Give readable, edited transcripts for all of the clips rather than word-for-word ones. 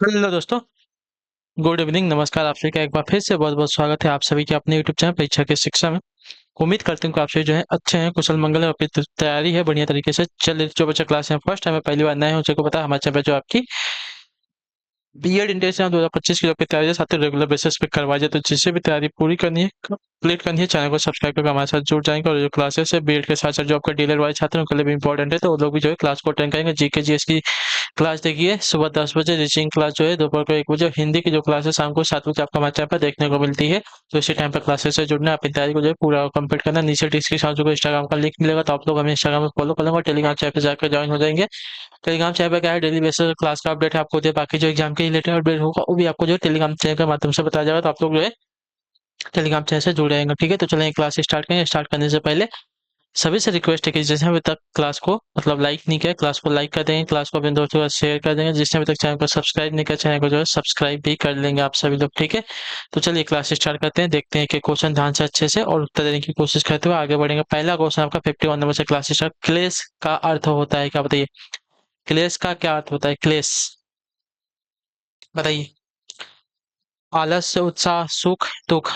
Hello दोस्तों। Good evening, नमस्कार। आप सभी का एक बार फिर से बहुत बहुत स्वागत है आप सभी के अपने यूट्यूब चैनल परीक्षा की शिक्षा में। उम्मीद करते हैं कि आप सभी जो है अच्छे हैं, कुशल मंगल है, अपनी तैयारी है बढ़िया तरीके से चल रही। जो बच्चा क्लास में फर्स्ट टाइम है, पहली बार नए हैं, उसे को पता है हमारे चैनल पे जो आपकी बीएड इंटर 2025 की जो आपकी तैयारी है साथ ही रेगुलर बेसिस पे करवाई जाए। तो जिससे भी तैयारी पूरी करनी है, कंप्लीट करनी है, चैनल को सब्सक्राइब करके हमारे साथ जुड़ जाएंगे। और जो क्लासेस है बीएड के साथ साथ जो आपका डीलर वाले छात्र हैं उनके लिए भी इंपॉर्टेंट है, तो वो लोग भी जो है क्लास को अटेंड करेंगे। जीके जीएस की क्लास देखिए सुबह 10 बजे, रीचिंग क्लास जो है दोपहर को 1 बजे, हिंदी की जो क्लास है शाम को 7 बजे आपको हमारे चैनल पर देखने को मिलती है। तो इसी टाइम पर क्लासेस से जुड़ना है, अपनी तैयारी को जो है पूरा कंप्लीट करना है। नीचे डिस्क्रिप्शन में इंस्टाग्राम का लिंक मिलेगा, तो आप लोग हमें इंस्टाग्राम में फॉलो कर लेंगे और टेलीग्राम चैनल पर जाकर ज्वाइन हो जाएंगे। टेलीग्राम चैनल पे क्या है, डेली बेसिस पे क्लास का अपडेट है आपको जो है, बाकी जो एग्जाम के रिलेटेड अपडेट होगा वो भी आपको जो है टेलीग्राम चैनल के माध्यम से बताया जाएगा। तो आप लोग जो है टेलीग्राम चैनल से जुड़ जाएंगे। ठीक है, तो चलें क्लास स्टार्ट करें। स्टार्ट करने से पहले सभी से रिक्वेस्ट है कि जैसे अभी तक क्लास को लाइक नहीं किया, क्लास को लाइक कर देंगे, क्लास को अपने दोस्तों के साथ शेयर कर देंगे। जिसने अभी तक चैनल को सब्सक्राइब नहीं किया, चैनल को जो है सब्सक्राइब भी कर लेंगे आप सभी लोग। ठीक है, तो चलिए क्लास स्टार्ट करते हैं, देखते हैं कि क्वेश्चन ध्यान से अच्छे से और उत्तर देने की कोशिश करते हुए आगे बढ़ेंगे। पहला क्वेश्चन आपका 51 नंबर से क्लास स्टार्ट। क्लेश का अर्थ होता है क्या, बताइए। क्लेश का क्या अर्थ होता है, क्लेश बताइए। आलस्य, उत्साह, सुख, दुख।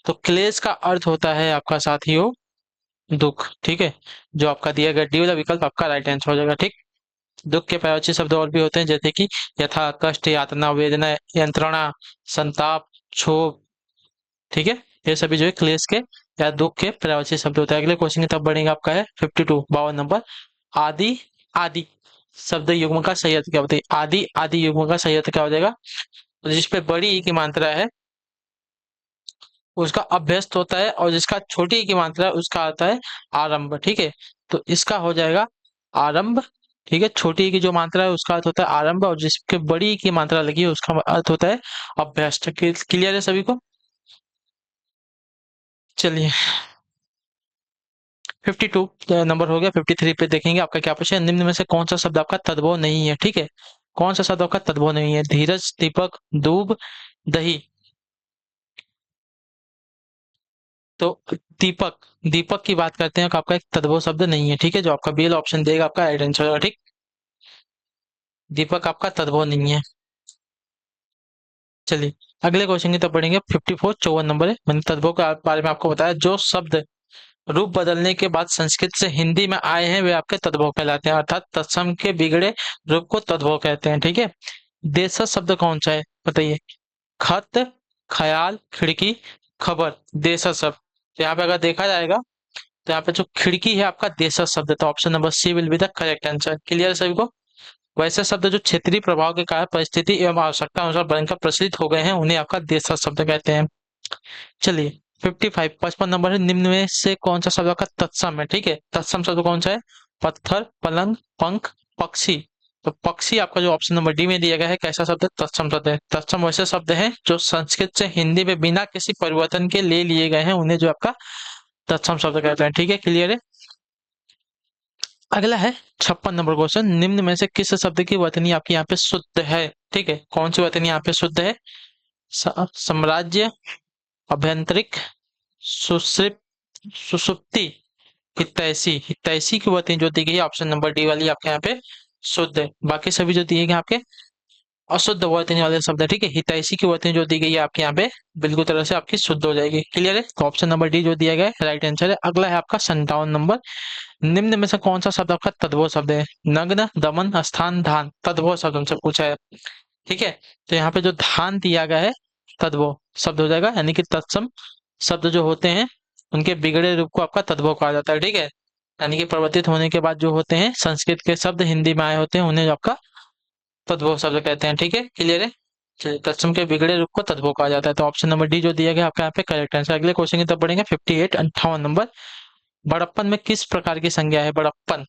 तो क्लेश का अर्थ होता है आपका साथियों दुख। ठीक है, जो आपका दिया गया डी वाला विकल्प आपका राइट आंसर हो जाएगा। ठीक, दुख के पर्यायवाची शब्द और भी होते हैं, जैसे कि यथा, कष्ट, यातना, वेदना, यंत्रणा, संताप, क्षोभ। ठीक है, ये सभी जो है क्लेश के या दुख के पर्यायवाची शब्द होते हैं। अगले क्वेश्चन की तरफ बढ़ेंगे, आपका है 52 नंबर। आदि, आदि शब्द युग्म का सही अर्थ क्या बताइए। आदि, आदि युग्म का सही अर्थ क्या हो जाएगा। तो जिस पे बड़ी ई की मात्रा है उसका अभ्यस्त होता है, और जिसका छोटी ई की मात्रा है उसका आता है आरंभ। ठीक है, तो इसका हो जाएगा आरंभ। ठीक है, छोटी ई की जो मात्रा है उसका अर्थ होता है आरंभ, और जिसके बड़ी ई की मात्रा लगी है उसका अर्थ होता है अभ्यस्त। क्लियर है सभी को। चलिए 52 नंबर हो गया। 53 पे देखेंगे आपका क्या पूछे। निम्न में से कौन सा शब्द आपका तद्भव नहीं है। ठीक है, कौन सा शब्द आपका तद्भव नहीं है। धीरज, दीपक, दूब, दही। तो दीपक, दीपक की बात करते हैं कि आपका एक तद्भव शब्द नहीं है। ठीक है, जो आपका बी ऑप्शन देगा आपका राइट आंसर होगा। ठीक, दीपक आपका तद्भव नहीं है। चलिए अगले क्वेश्चन की तरफ बढ़ेंगे। 54 54 नंबर है। मैंने तद्भव के बारे में आपको बताया, जो शब्द रूप बदलने के बाद संस्कृत से हिंदी में आए हैं वे आपके तद्भव कहलाते हैं, अर्थात तत्सम के बिगड़े रूप को तद्भव कहते हैं। ठीक है, देशज शब्द कौन सा है बताइए। खत, ख्याल, खिड़की, खबर, देशज शब्द। तो यहाँ पे अगर देखा जाएगा तो यहाँ पे जो खिड़की है आपका देशज शब्द है, तो option number C will be the correct answer. Clear है सभी को। वैसे शब्द जो क्षेत्रीय प्रभाव के कारण परिस्थिति एवं आवश्यकता अनुसार बनकर प्रचलित हो गए हैं उन्हें आपका देशज शब्द कहते हैं। चलिए 55 55 नंबर है। निम्न में से कौन सा शब्द आपका तत्सम है। ठीक है, तत्सम शब्द कौन सा है। पत्थर, पलंग, पंख, पक्षी। तो पक्षी आपका जो ऑप्शन नंबर डी में दिया गया है कैसा शब्द है, तत्सम शब्द है। तत्सम वैसे शब्द हैं जो संस्कृत से हिंदी में बिना किसी परिवर्तन के ले लिए गए हैं, उन्हें जो आपका तत्सम शब्द कहते हैं। ठीक है, क्लियर है। अगला है 56 नंबर क्वेश्चन। निम्न में से किस शब्द की वर्तनी आपकी यहाँ पे शुद्ध है। ठीक है, कौन सी वर्तनी यहाँ पे शुद्ध है। साम्राज्य, अभ्यंतरिक, सुश्रिप, सुसुप्ति, हितैषी। हितैषी की वर्तनी जो दी गई है ऑप्शन नंबर डी वाली आपके यहाँ पे शुद्ध है। बाकी सभी जो दिए गए आपके अशुद्ध वर्तनी वाले शब्द है। ठीक है, हितैषी की वर्तनी जो दी गई है आपके यहाँ पे बिल्कुल तरह से आपकी शुद्ध हो जाएगी। क्लियर है, तो ऑप्शन नंबर डी जो दिया गया है राइट आंसर है। अगला है आपका 57 नंबर। निम्न में से कौन सा शब्द आपका तद्भव शब्द है। नग्न, दमन, स्थान, धान। तद्भव शब्द हमसे पूछा है। ठीक है, तो यहाँ पे जो धान दिया गया है तद्भव शब्द हो जाएगा, यानी कि तत्सम शब्द जो होते हैं उनके बिगड़े रूप को आपका तद्भव कहा जाता है। ठीक है, यानी कि परिवर्तित होने के बाद जो होते हैं संस्कृत के शब्द हिंदी में आए होते हैं उन्हें आपका तद्भव शब्द कहते हैं। ठीक है, क्लियर है। चलिए, तत्सम के बिगड़े रूप को तद्भव कहा जाता है, तो ऑप्शन नंबर डी जो दिया गया आपका यहाँ पे करेक्ट आंसर। अगले क्वेश्चन की तरफ बढ़ेंगे। 58 58 नंबर। बड़प्पन में किस प्रकार की संज्ञा है। बड़प्पन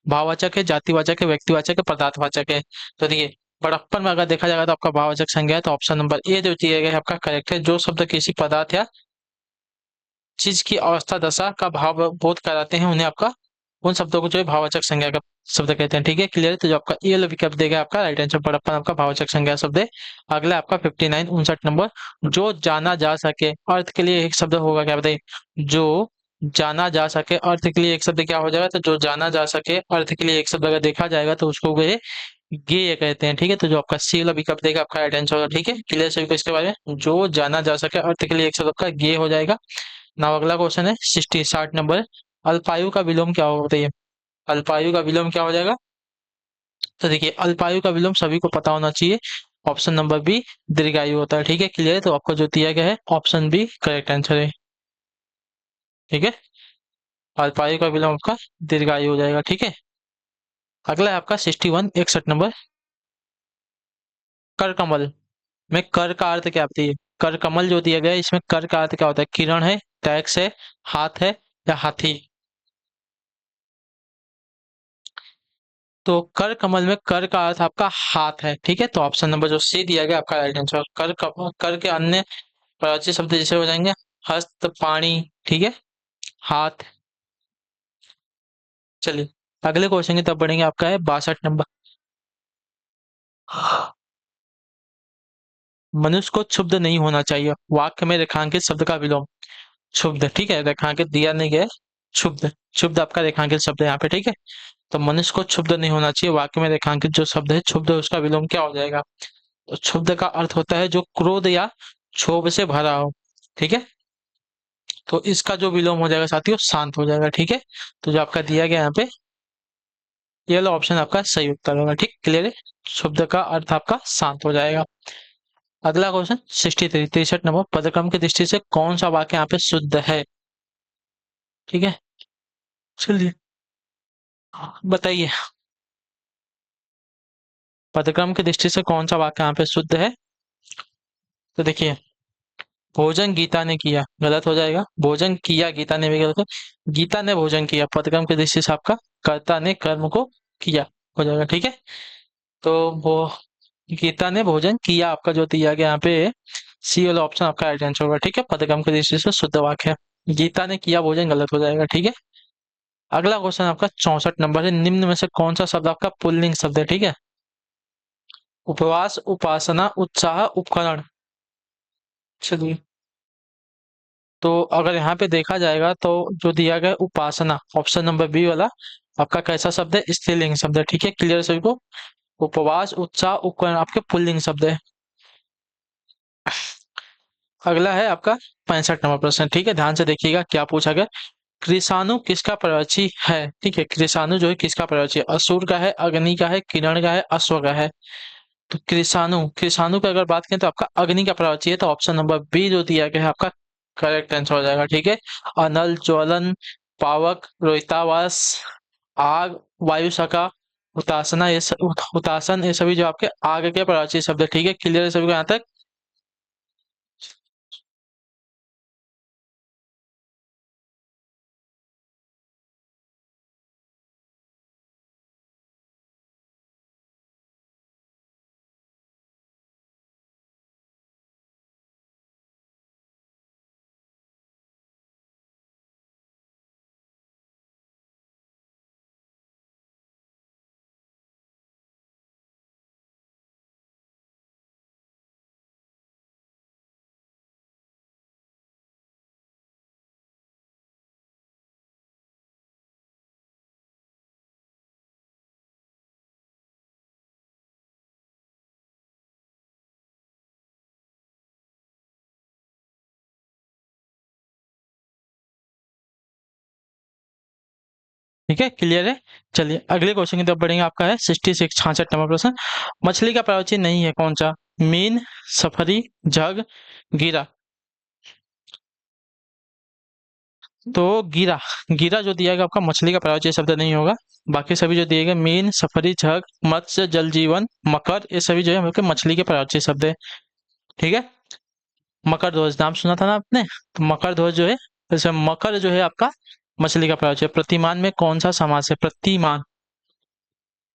भाववाचक है, जातिवाचक है, व्यक्तिवाचक है, पदार्थवाचक है। तो देखिए बड़प्पन में अगर देखा जाएगा तो आपका भाववाचक संज्ञा है, तो ऑप्शन नंबर ए जो दिया गया है आपका करेक्ट है। जो शब्द किसी पदार्थ या चीज की अवस्था दशा का भाव बोध कराते हैं उन्हें आपका उन शब्दों को जो है भाववाचक संज्ञा का शब्द कहते हैं। ठीक है, क्लियर है। तो जो आपका ए वाला विकल्प देगा आपका राइट आंसर बड़प्पन आपका भाववाचक संज्ञा शब्द है। अगला आपका 59 59 नंबर। जो जाना जा सके अर्थ के लिए एक शब्द होगा क्या बताइए। जो जाना जा सके अर्थ के लिए एक शब्द क्या हो जाएगा। तो जो जाना जा सके अर्थ के लिए एक शब्द अगर देखा जाएगा तो उसको वे गे कहते हैं, ठीक है। तो जो आपका सी वाला विकल्प देगा आपका राइट आंसर होगा, ठीक है। क्लियर सभी को इसके बारे में, जो जाना जा सके अर्थ के लिए एक शब्द आपका गे हो जाएगा। नाउ अगला क्वेश्चन है 60 नंबर। अल्पायु का विलोम क्या होगा बताइए। अल्पायु का विलोम क्या हो जाएगा। तो देखिए अल्पायु का विलोम सभी को पता होना चाहिए, ऑप्शन नंबर बी दीर्घायु होता है, ठीक है। क्लियर है, तो आपको जो दिया गया है ऑप्शन बी करेक्ट आंसर है, ठीक है। अल्पायु का विलोम आपका दीर्घायु हो जाएगा, ठीक है। अगला है आपका 61 नंबर। कर कमल में कर का अर्थ क्या होती है। कर कमल जो दिया गया है इसमें कर का अर्थ क्या होता है। किरण है, टैक्स है, हाथ है या हाथी। तो कर कमल में कर का अर्थ आपका हाथ है, ठीक है। तो ऑप्शन नंबर जो सी दिया गया आपका राइट आंसर। कर के अन्य प्राची शब्द जैसे हो जाएंगे हस्त, पाणी, ठीक है, हाथ। चलिए अगले क्वेश्चन की तरफ बढ़ेंगे, आपका है 62 नंबर। मनुष्य को क्षुब्ध नहीं होना चाहिए, वाक्य में रेखांकित शब्द का विलोम। क्षुब्ध, ठीक है, रेखांकित दिया नहीं गया है। क्षुब्ध, क्षुब्ध आपका रेखांकित शब्द है यहाँ पे, ठीक है। तो मनुष्य को क्षुब्ध नहीं होना चाहिए, वाक्य में रेखांकित जो शब्द है क्षुब्ध, उसका विलोम क्या हो जाएगा। तो क्षुब्ध का अर्थ होता है जो क्रोध या क्षोभ से भरा हो, ठीक है। तो इसका जो विलोम हो जाएगा साथियों शांत हो जाएगा, ठीक है। तो जो आपका दिया गया यहाँ पे ये वाला ऑप्शन आपका सही उत्तर होगा, ठीक। क्लियर है, शब्द का अर्थ आपका शांत हो जाएगा। अगला क्वेश्चन 63 नंबर। पदक्रम की दृष्टि से कौन सा वाक्य यहाँ पे शुद्ध है, ठीक है। चलिए बताइए, पदक्रम की दृष्टि से कौन सा वाक्य यहाँ पे शुद्ध है। तो देखिए भोजन गीता ने किया गलत हो जाएगा, भोजन किया गीता ने भी गलत है। गीता ने भोजन किया पदक्रम की दृष्टि से आपका कर्ता ने कर्म को किया हो जाएगा, ठीक है। तो वो गीता ने भोजन किया आपका जो दिया गया यहाँ पे सी वाला ऑप्शन आपका राइट आंसर होगा, ठीक है। पदक्रम की दृष्टि से शुद्ध वाक्य है। गीता ने किया भोजन गलत हो जाएगा, ठीक है। अगला क्वेश्चन आपका 64 नंबर है। निम्न में से कौन सा शब्द आपका पुल्लिंग शब्द है, ठीक है। उपवास, उपासना, उत्साह, उपकरण। चलिए तो अगर यहाँ पे देखा जाएगा तो जो दिया गया है, उपासना ऑप्शन नंबर बी वाला आपका कैसा शब्द है, स्त्रीलिंग शब्द है, ठीक है। क्लियर सभी को। उपवास, उत्साह, उपकरण आपके पुल्लिंग शब्द है। अगला है आपका 65 नंबर प्रश्न, ठीक है। ध्यान से देखिएगा क्या पूछा गया। कृषाणु किसका पर्यायवाची है, ठीक है। कृषाणु जो है किसका पर्यायवाची है। असुर का है, अग्नि का है, किरण का है, अश्व का है। तो कृषाणु, कृषाणु की अगर बात करें तो आपका अग्नि का पर्यायवाची है, तो ऑप्शन नंबर बी जो दिया गया है आपका करेक्ट आंसर हो जाएगा, ठीक है। अनल, ज्वलन, पावक, रोहितावास, आग, वायु सका, हुतासना, हुतासन, ये सभी जो आपके आग के पर्यायवाची शब्द है, ठीक है। क्लियर है सभी को यहाँ तक। ठीक है, क्लियर है। चलिए अगले क्वेश्चन की तरफ बढ़ेंगे, आपका है 66 नंबर प्रश्न। मछली का पर्यायवाची नहीं है कौन सा। मीन, सफरी, जग, गिरा। तो गिरा, गिरा जो दिया गया आपका मछली का पर्यायवाची शब्द नहीं होगा। बाकी सभी जो दिए गए मीन, सफरी, झग, मत्स्य, जल जीवन, मकर, ये सभी जो है हमके मछली के पर्यायवाची शब्द है, ठीक है। मकर ध्वज नाम सुना था ना आपने, तो मकर ध्वज जो है, जैसे मकर जो है आपका मछली का पर्यायवाची है। प्रतिमान में कौन सा समास है। प्रतिमान,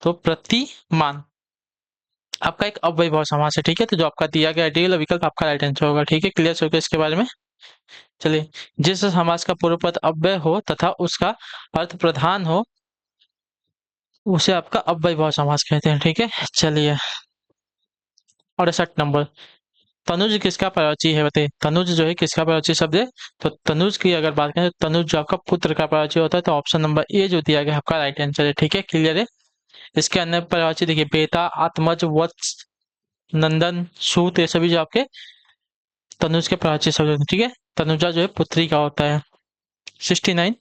तो प्रतिमान आपका एक अव्ययभाव समास है, ठीक है। तो जो आपका दिया गया डी वाला विकल्प आपका राइट आंसर होगा, ठीक है। क्लियर हो गया इसके बारे में। चलिए जिस समास का पूर्व पद अव्यय हो तथा उसका अर्थ प्रधान हो उसे आपका अव्ययभाव समास कहते हैं, ठीक है। चलिए 68 नंबर। तनुज किसका पर्यायवाची है बताइए। तनुज जो है किसका पर्यायवाची शब्द है। तो तनुज की अगर बात करें तो तनुज जो आपका पुत्र का पर्यायवाची होता है, तो ऑप्शन नंबर ए जो दिया गया है आपका राइट आंसर है, ठीक है। क्लियर है। इसके अन्य पर्यायवाची देखिए, बेटा, आत्मज, वत्स, नंदन, सूत, ये सभी जो आपके तनुज के पर्यायवाची शब्द होते हैं। ठीक है, तनुजा जो है पुत्री का होता है। 69,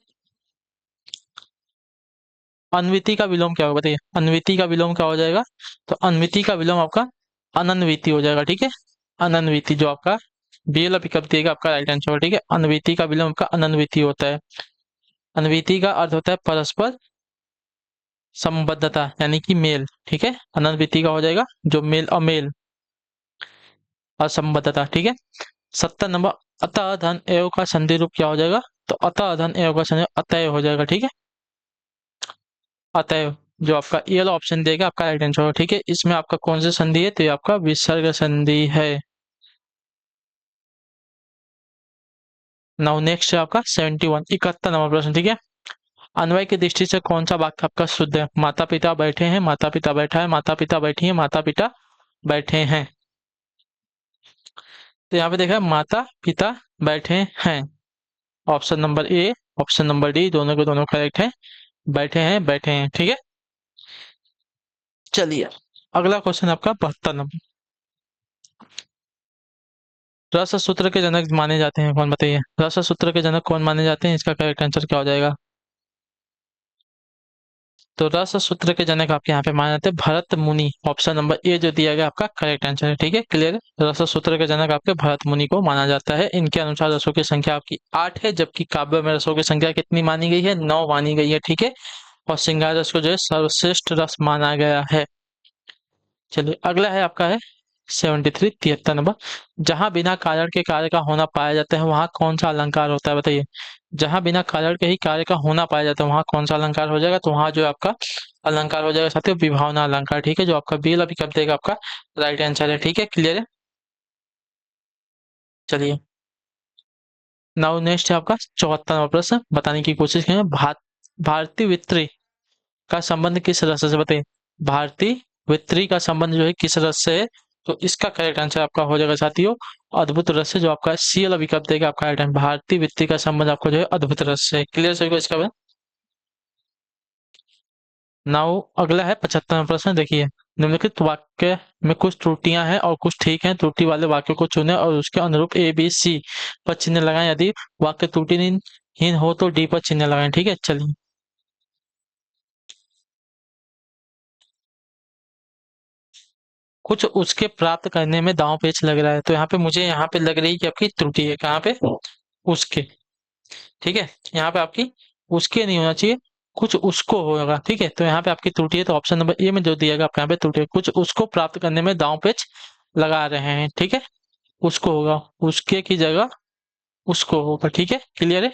अन्विति का विलोम क्या होगा बताइए, अन्विति का विलोम क्या हो जाएगा? तो अन्विति का विलोम आपका अनन्विति हो जाएगा। ठीक है, अनन्विति जो आपका बी वाला विकल्प देगा आपका राइट आंसर। ठीक है, अन्विति का विलोम आपका अनन्विति होता है। अन्विति का अर्थ होता है परस्पर संबद्धता यानी कि मेल। ठीक है, अनन्विति का हो जाएगा जो मेल, अमेल, असंबद्धता। ठीक है, 70 नंबर, अतः धन एव का संधि रूप क्या हो जाएगा? तो अतः धन एव का संधि अतएव हो जाएगा। ठीक है, अतएव जो आपका ये वाला ऑप्शन देगा आपका राइट आंसर होगा। ठीक है, इसमें आपका कौन सा संधि है? तो ये आपका विसर्ग संधि है। नाउ नेक्स्ट है आपका 71, 71 नंबर प्रश्न। ठीक है, अन्वय की दृष्टि से कौन सा वाक्य आपका शुद्ध है? माता पिता बैठे हैं, माता पिता बैठा है, माता पिता बैठी है, माता पिता बैठे हैं। तो यहाँ पे देखा माता पिता बैठे हैं, option number A, option number D, दोनों के दोनों करेक्ट है। बैठे हैं, बैठे हैं। ठीक है, चलिए अगला क्वेश्चन आपका 72 नंबर। रस सूत्र के जनक माने जाते हैं कौन बताइए? रस सूत्र के जनक कौन माने जाते हैं? इसका करेक्ट आंसर क्या हो जाएगा? तो रस सूत्र के जनक आपके यहाँ पे माने जाते हैं भरत मुनि। ऑप्शन नंबर ए जो दिया गया आपका करेक्ट आंसर है। ठीक है, क्लियर। रस सूत्र के जनक आपके भरत मुनि को माना जाता है। इनके अनुसार रसों की संख्या आपकी 8 है, जबकि काव्य में रसों की संख्या कितनी मानी गई है? 9 मानी गई है। ठीक है, और श्रृंगार रस को जो है सर्वश्रेष्ठ रस माना गया है। चलिए अगला है आपका है 73, 73 नंबर। जहां बिना कारण के कार्य का होना पाया जाता है वहां कौन सा अलंकार होता है बताइए? जहां बिना कारण के ही कार्य का होना पाया जाता है वहां कौन सा अलंकार हो जाएगा? तो वहां जो है आपका अलंकार हो जाएगा साथियों विभावना अलंकार। ठीक है, जो आपका बी वाला विकल्प देगा आपका राइट आंसर है। ठीक है, क्लियर है। चलिए नाउ नेक्स्ट है आपका 74 नंबर प्रश्न, बताने की कोशिश करें। भारतीय वित्री का संबंध किस रस से बताइए? भारतीय वित्री का संबंध जो है किस रस से है? तो इसका करेक्ट आंसर आपका हो जाएगा साथियों अद्भुत रस से, जो आपका सी वाला विकल्प देगा आपका राइट आंसर। भारतीय वित्री का संबंध आपको जो है अद्भुत रस से। क्लियर सभी को इसका बाद? नाउ अगला है 75 नंबर प्रश्न। देखिए, निम्नलिखित वाक्य में कुछ त्रुटियां हैं और कुछ ठीक हैं। त्रुटि वाले वाक्यों को चुनें और उसके अनुरूप ए बी सी पर चिन्ह लगाएं। यदि वाक्य त्रुटिहीन हो तो डी पर चिन्ह लगाएं। ठीक है, चलिए कुछ उसके प्राप्त करने में दांव पेच लग रहा है, तो यहाँ पे मुझे यहाँ पे लग रही है कि आपकी त्रुटि है। कहाँ पे? उसके। ठीक है, यहाँ पे आपकी उसके नहीं होना चाहिए, कुछ उसको होगा। ठीक है, तो यहाँ पे आपकी त्रुटि है, तो ऑप्शन नंबर ए में जो दिया गया आपको यहाँ पे त्रुटि है, कुछ उसको प्राप्त करने में दांव पेच लगा रहे हैं। ठीक है, उसको होगा, उसके की जगह उसको होगा। ठीक है, क्लियर है।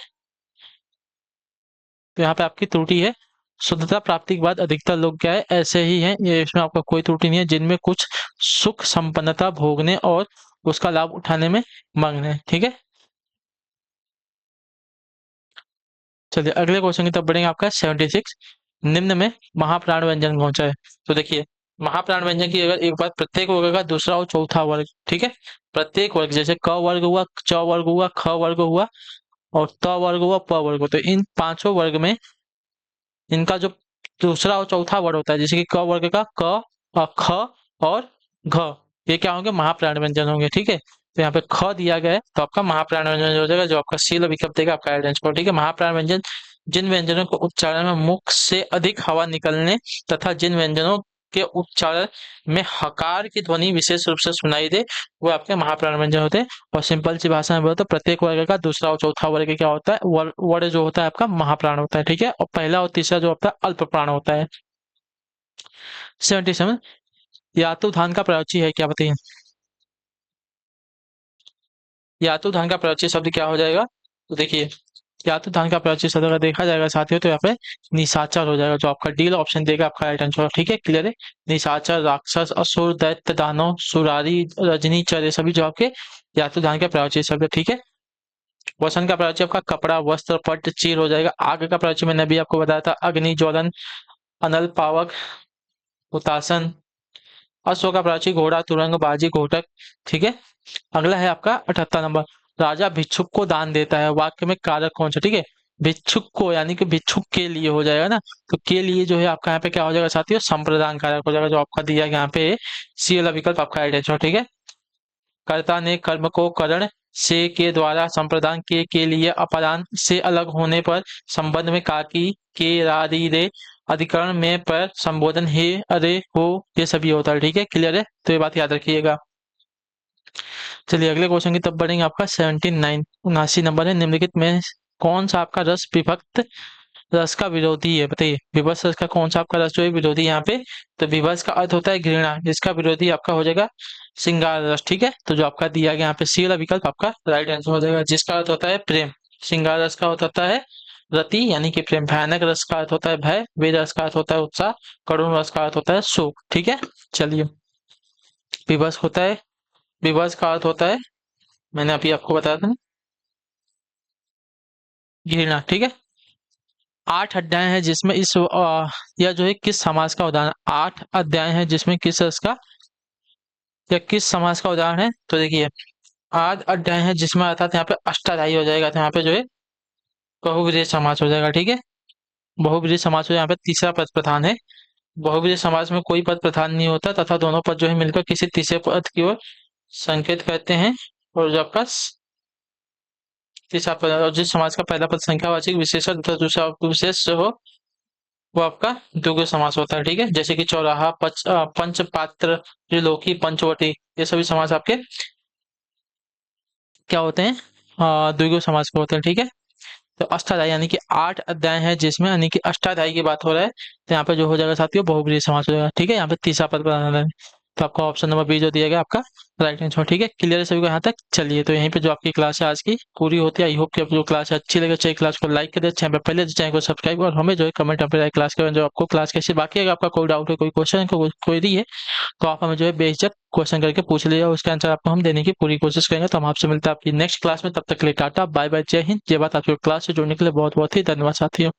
तो यहाँ पे आपकी त्रुटि है। शुद्धता प्राप्ति के बाद अधिकतर लोग क्या है ऐसे ही हैं, ये इसमें आपका कोई त्रुटि नहीं है, जिनमें कुछ सुख संपन्नता भोगने और उसका लाभ उठाने में मग्न है। ठीक है, चलिए अगले क्वेश्चन की तरफ बढ़ेंगे। आपका 76, निम्न में महाप्राण व्यंजन कौन सा है? तो देखिए महाप्राण व्यंजन की अगर एक बात, प्रत्येक वर्ग का दूसरा और चौथा वर्ग। ठीक है, प्रत्येक वर्ग जैसे क वर्ग हुआ, च वर्ग हुआ, ख वर्ग हुआ और त वर्ग हुआ, प वर्ग हुआ, तो इन पांचों वर्ग में इनका जो दूसरा और चौथा वर्ड होता है, जैसे कि क वर्ग का क और ख और घ, ये क्या होंगे? महाप्राण व्यंजन होंगे। ठीक है, तो यहाँ पे ख दिया गया है तो आपका महाप्राण व्यंजन हो जाएगा, जो आपका सी विकल्प देगा आपका राइट आंसर। ठीक है, महाप्राण व्यंजन जिन व्यंजनों को उच्चारण में मुख से अधिक हवा निकलने तथा जिन व्यंजनों के उच्चारण में हकार की ध्वनि विशेष रूप से सुनाई दे वो आपके महाप्राण व्यंजन होते हैं। और सिंपल सी भाषा में बोलो तो प्रत्येक वर्ग का दूसरा और चौथा वर्ग क्या होता है? वर्ण जो होता है आपका महाप्राण होता है। ठीक है, और पहला और तीसरा जो होता है अल्प प्राण होता है। 77, यातुधान का प्रयोज्य है क्या बताइए? यातुधान का प्रयोज्य शब्द क्या हो जाएगा? तो देखिए यातुधान का प्रयोज्य शब्द अगर देखा जाएगा साथियों तो यहाँ पे निशाचर हो जाएगा, जो आपका डी ऑप्शन देगा आपका राइट आंसर। ठीक है, क्लियर है। निशाचर, राक्षस, असुर, दैत्य, दानव, सुरारी, रजनी, चर, ये सभी जो आपके यातुधान के प्रयोज्य शब्द है। ठीक है, वसन का प्रयोज्य आपका कपड़ा, वस्त्र, पट, चीर हो जाएगा। आग का प्रयोज्य मैंने अभी आपको बताया था, अग्नि, ज्वलन, अनल, पावक, हुतासन। अश्व का प्रयोज्य घोड़ा, तुरंग, बाजी, घोटक। ठीक है, अगला है आपका 78 नंबर। राजा भिक्षुक को दान देता है, वाक्य में कारक कौन सा? ठीक है, भिक्षुक को यानी कि भिक्षुक के लिए हो जाएगा ना, तो के लिए जो है आपका यहाँ पे क्या हो जाएगा साथियों, संप्रदान कारक हो जाएगा, जो आपका दिया है यहाँ पे सी वाला विकल्प आपका राइट आंसर। ठीक है, कर्ता ने कर्म को करण से के द्वारा संप्रदान के लिए अपराध से अलग होने पर संबंध में काकी के रारी रे अधिकरण में पर संबोधन हे अरे हो, ये सभी होता है। ठीक है, क्लियर है, तो ये बात याद रखिएगा। चलिए अगले क्वेश्चन की तरफ बढ़ेंगे। आपका 79 79 नंबर है, निम्नलिखित में कौन सा आपका रस विभक्त रस का विरोधी है, बताइए। विभत्स रस का कौन सा आपका रस जो है विरोधी यहाँ पे, तो विभत्स का अर्थ होता है घृणा, जिसका विरोधी आपका हो जाएगा श्रृंगार रस। ठीक है, तो जो आपका दिया गया यहाँ पे सी वाला विकल्प आपका राइट आंसर हो जाएगा, जिसका अर्थ होता है प्रेम। श्रृंगार रस का अर्थ होता है रति यानी कि प्रेम। भयानक रस का अर्थ होता है भय। वेद रस का अर्थ होता है उत्साह। करुण रस का अर्थ होता है शोक। ठीक है, चलिए विभत्स होता है, विभत्स का अर्थ होता है, मैंने अभी आपको बताया था ना, घृणा। ठीक है, 8 अध्याय है जिसमें यह जो है किस समास का उदाहरण, 8 अध्याय है जिसमें किस रस का या किस समास का उदाहरण है, तो देखिए 8 अध्याय है जिसमें अर्थात यहाँ पे अष्टाध्यायी हो जाएगा, तो यहाँ पे जो है बहुव्रीहि समास हो जाएगा। ठीक है, बहुव्रीहि समास हो, यहाँ पे तीसरा पद प्रधान है। बहुव्रीहि समास में कोई पद प्रधान नहीं होता तथा दोनों पद जो है मिलकर किसी तीसरे पद की ओर संकेत करते हैं, और जो आपका तीसरा पद और जिस समास का पहला पद संख्यावाचक विशेषण तथा दूसरा विशेष जो हो वो आपका द्विगु समास होता है। ठीक है, जैसे कि चौराहा, पंच पात्र, त्रिलोकी, पंचवटी, ये सभी समास आपके क्या होते हैं, द्विगु समास के होते हैं। ठीक है, तो अष्टाध्यायी यानी कि 8 अध्याय है जिसमें यानी कि अष्टाध्यायी की बात हो रहा है, तो यहाँ पे जो हो जाएगा साथियों बहुव्रीहि समास हो जाएगा। ठीक है, यहाँ पे तीसरा पद बनाना है, तो आपका ऑप्शन नंबर बी जो दिया गया आपका राइट आंसर। ठीक है, क्लियर है सभी को यहाँ तक। चलिए तो यहीं पे जो आपकी क्लास है आज की पूरी होती है। आई होप कि आपको जो क्लास है अच्छी लगे, चाहिए क्लास को लाइक करें, चैनल पहले चैनल को सब्सक्राइब, और हमें जो है कमेंट पे क्लास करें जो आपको क्लास कैसी। बाकी अगर आपका कोई डाउट है, कोई क्वेश्चन है, कोई क्वेरी है, तो आप हमें जो है बेझिझक क्वेश्चन करके पूछ लीजिए, उसका आंसर आपको हम देने की पूरी कोशिश करेंगे। तो हम आपसे मिलते हैं आपकी नेक्स्ट क्लास में, तब तक के लिए टाटा बाय बाय, जय हिंद, जय भारत। आपको क्लास से जुड़ने के लिए बहुत बहुत ही धन्यवाद साथियों।